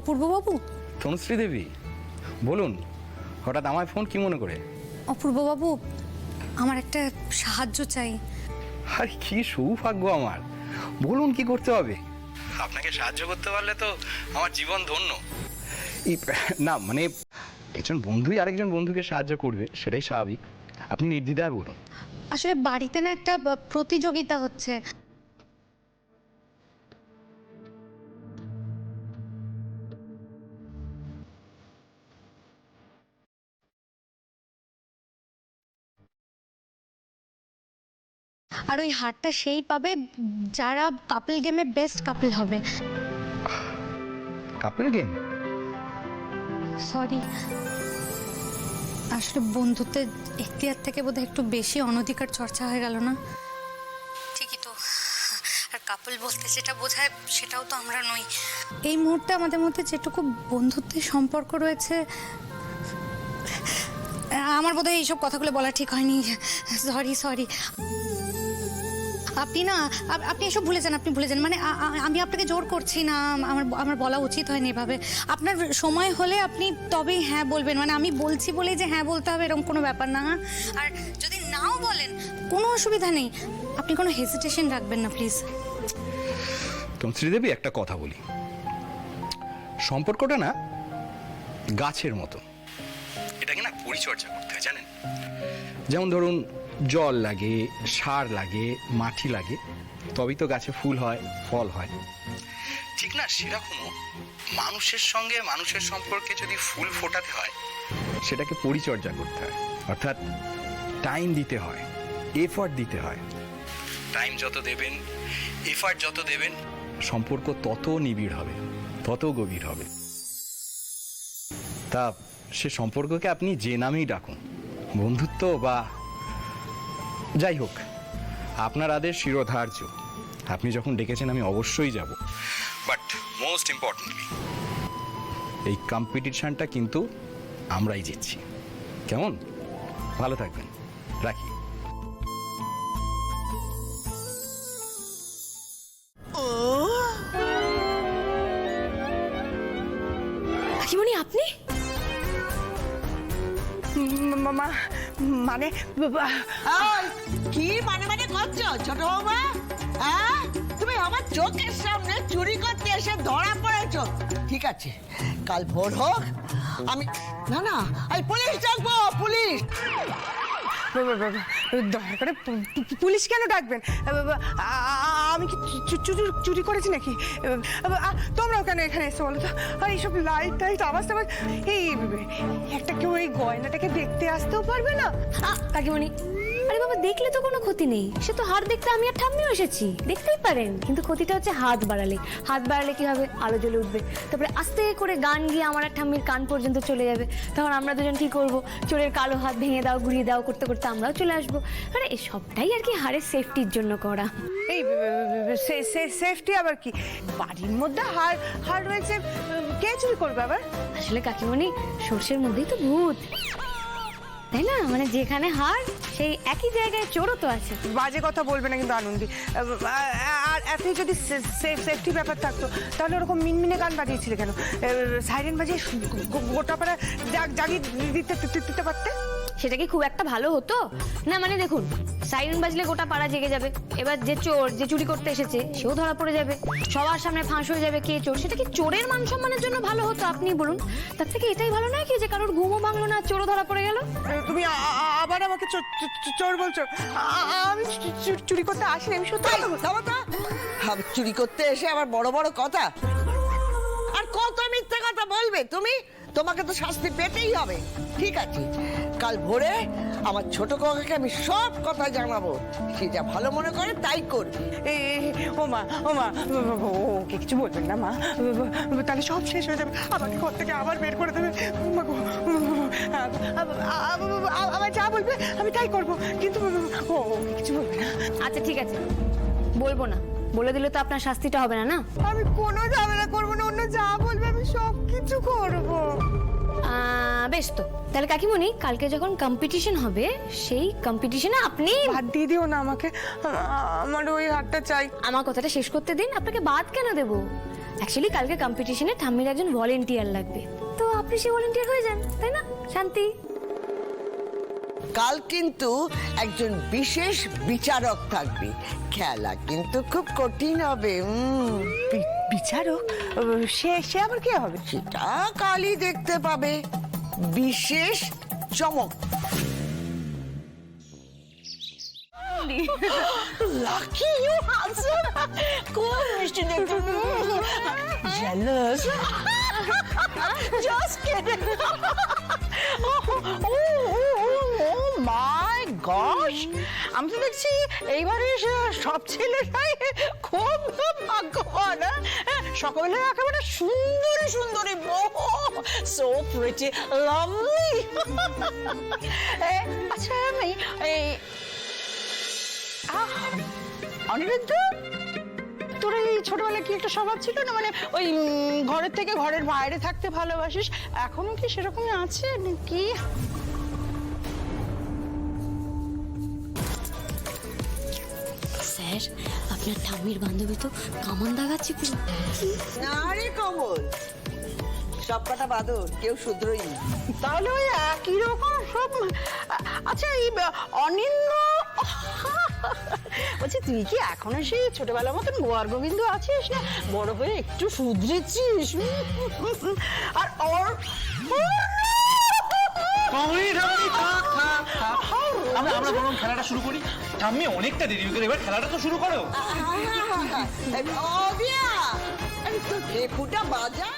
অপূর্ববাবু। তনুশ্রী দেবী, বলুন হঠাৎ আমায় ফোন কি মনে করে? অপূর্ববাবু, আমার একটা সাহায্য চাই। আর কি সৌভাগ্য আমার, বলুন কি করতে হবে। আপনাকে সাহায্য করতে পারলে তো আমার জীবন ধন্য। না মানে একজন বন্ধুই আরেকজন বন্ধুকে সাহায্য করবে, সেটাই স্বাভাবিক। আপনি নির্দ্বিধায় বলুন। আসলে বাড়িতে না একটা প্রতিযোগিতা হচ্ছে। আর ওই হারটা সেই পাবে যারা কাপল গেমে বেস্ট কাপল হবে। কাপল গেম? সরি, আসলে বন্ধুত্বের এখতিয়ার থেকে বোধহয় একটু বেশি অনধিকার চর্চা হয়ে গেল না? ঠিকই তো। আর কাপল বলতে যেটা বোঝায় সেটাও তো আমরা নই। এই মুহূর্তে আমাদের মধ্যে যেটুকু বন্ধুত্বের সম্পর্ক রয়েছে, আমার বোধহয় এইসব কথাগুলো বলা ঠিক হয়নি। সরি। আপনি এসব ভুলে যান, মানে আমি আপনাকে জোর করছি না, আমার বলা উচিত হয়নি এভাবে। আপনার সময় হলে আপনি তবেই হ্যাঁ বলবেন, মানে আমি বলছি বলে যে হ্যাঁ বলতে হবে এরকম কোনো ব্যাপার না। আর যদি নাও বলেন কোনো অসুবিধা নেই, আপনি কোনো হেজিটেশন রাখবেন না প্লিজ। তনুশ্রী দেবী, একটা কথা বলি, সম্পর্কটা না গাছের মতো, এটাকে না পরিচর্যা করতে হয় জানেন। যেমন ধরুন জল লাগে, সার লাগে, মাটি লাগে, তবেই তো গাছে ফুল হয়, ফল হয়। ঠিক না সেরকমও মানুষের সঙ্গে মানুষের সম্পর্কে যদি ফুল ফোটাতে হয়, সেটাকে পরিচর্যা করতে হয়, অর্থাৎ টাইম দিতে হয়, এফর্ট দিতে হয়। টাইম যত দেবেন, এফর্ট যত দেবেন, সম্পর্ক তত নিবিড় হবে, তত গভীর হবে। তা সে সম্পর্ককে আপনি যে নামেই ডাকুন, বন্ধুত্ব বা যাই হোক, আপনার আদেশ শিরোধার্য। আপনি যখন ডেকেছেন আমি অবশ্যই যাব। বাট মোস্ট ইম্পর্টেন্টলি এই কম্পিটিশনটা কিন্তু আমরাই জিতছি। কেমন? ভালো থাকবেন, রাখি। কাকিমণি, আপনি? মানে কি মানে করছো ছোট বৌমা? হ্যাঁ, তুমি আমার চোখের সামনে চুরি করতে এসে ধরা পড়েছো। ঠিক আছে, কাল ভোর হোক, আমি না আমি পুলিশ ডাকবো, পুলিশ। দয়া করে পুলিশ কেন ডাকবেন? আমি কি চুরি করেছি নাকি? তোমরাও কেন এখানে এসে বলো তো? আর এইসব লাইট টাইট আওয়াজ টাওয়াজ, এই একটা কেউ এই গয়নাটাকে দেখতে আসতেও পারবে না? কাকিমণি, আরে বাবা, দেখলে তো কোনো ক্ষতি নেই। সে তো হাত দেখতে আমি আর ঠাম্মিও এসেছি, দেখতেই পারেন। কিন্তু ক্ষতিটা হচ্ছে হাত বাড়ালে কি হবে? আলো জ্বলে উঠবে, তারপরে আস্তে করে গান গিয়ে আমার আর ঠাম্মির কান পর্যন্ত চলে যাবে। তখন আমরা দুজন কি করব? চোরের কালো হাত ভেঙে দাও, ঘুরিয়ে দাও করতে করতে আমরাও চলে আসবো। আরে এই সবটাই আর কি হারের সেফটির জন্য করা। এই সেফটি আবার কি? বাড়ির মধ্যে হার রয়েছে, কে চুরি করবে আবার? আসলে কাকিমণি, সর্ষের মধ্যেই তো ভূত, তাই না? মানে যেখানে হার সেই একই জায়গায় চোরও তো আছে। বাজে কথা বলবে না কিন্তু আনন্দী। আর এতই যদি সেফটি ব্যাপার থাকতো তাহলে ওরকম মিনমিনে গান বাজিয়েছিলে কেন? সাইরেন বাজিয়ে গোটা পাড়া জাগিয়ে দিতে পারতে। সেটা কি খুব একটা ভালো হতো না? মানে দেখুন, সাইরেন বাজলে গোটা পাড়া জেগে যাবে, এবার যে চোর, যে চুরি করতে এসেছে, সেও ধরা পড়ে যাবে, সবার সামনে ফাঁস হয়ে যাবে কে চোর। সেটা কি চোরের মান সম্মানের জন্য ভালো হতো? আপনি বলুন। তার থেকে এটাই ভালো নয় কি যে কারোর ঘুমও ভাঙলো না, চোরও ধরা পড়ে গেল? তুমি আবার আমাকে চোর বলছো? আমি চুরি করতে আসিনি, আমি সত্যি আমি চুরি করতে এসে আবার বড় বড় কথা, আর কত মিথ্যে কথা বলবে তুমি? তোমাকে তো শাস্তি পেতেই হবে। ঠিক আছে, কাল ভোরে আমার ছোট কাকাকে আমি সব কথা জানাবো, সে যা ভালো মনে করে তাই করবে। ওমা ওকে কিছু বলবেন না মা, তাহলে সব শেষ হয়ে যাবে, আমাকে ঘর থেকে আবার বের করে দেবে। আমার যা বলবে আমি তাই করবো, কিন্তু ওকে কিছু বলবে না। আচ্ছা ঠিক আছে, বলবো না। বলে দিলে তো আপনার শাস্তিটা হবে না। না, আমি কোনো ঝামেলা করবো না, অন্য যা বলবে আমি সব কিছু করবো। বেশ, তো তাহলে কাকিমণি, কালকে যখন কম্পিটিশন হবে সেই কম্পিটিশনে আপনি বাদ দিয়ে দিও না আমাকে, আমার ওই হাতটা চাই। আমার কথাটা শেষ করতে দিন। আপনাকে বাদ কেন দেব? অ্যাকচুয়ালি কালকে কম্পিটিশনে ঠাম্মির একজন ভলেন্টিয়ার লাগবে, তো আপনি সেই ভলেন্টিয়ার হয়ে যান, তাই না শান্তি? কাল কিন্তু একজন বিশেষ বিচারক থাকবে, খেলা কিন্তু খুব কঠিন হবে। বিচারক? সে সে আবার কি হবে? সেটা কালই দেখতে পাবে, বিশেষ চমক। লাকি ইউ হ্যান্ডসাম, খুব মিষ্টি দেখতে, জেলাস, জাস্ট কিডিং। ও মাই গশ, আমি তো দেখছি এইবারে সব ছেলেরাই খুব ভাগ্যবান। সকলে একেবারে সুন্দরী সুন্দরী, সো প্রিটি, লাভলি। আচ্ছা আমি এই অনিরুদ্ধ, তোর এই ছোটবেলায় কি একটা স্বভাব ছিল না, মানে ওই ঘরের থেকে ঘরের বাইরে থাকতে ভালোবাসিস, এখনো কি সেরকমই আছে নাকি? স্যার, আপনার ঠাম্মির বান্ধবী তো কামান দাগাচ্ছে পুরো। না রে কমল, সব কটা বাদর, কেউ শুধরই না। তাহলে ওই একই রকম সব। আচ্ছা এই অনিন্দ, বলছি তুই কি এখনো সেই ছোটবেলার মতন গোয়ার গোবিন্দ আছিস, না বড় হয়ে একটু শুধরেছিস? আর ওর আমরা বরং খেলাটা শুরু করি। ঠাম্মি অনেকটা দেরি করে, এবার খেলাটা তো শুরু করো। অবিয়া, আরে তো ঢেকুটা বাজা।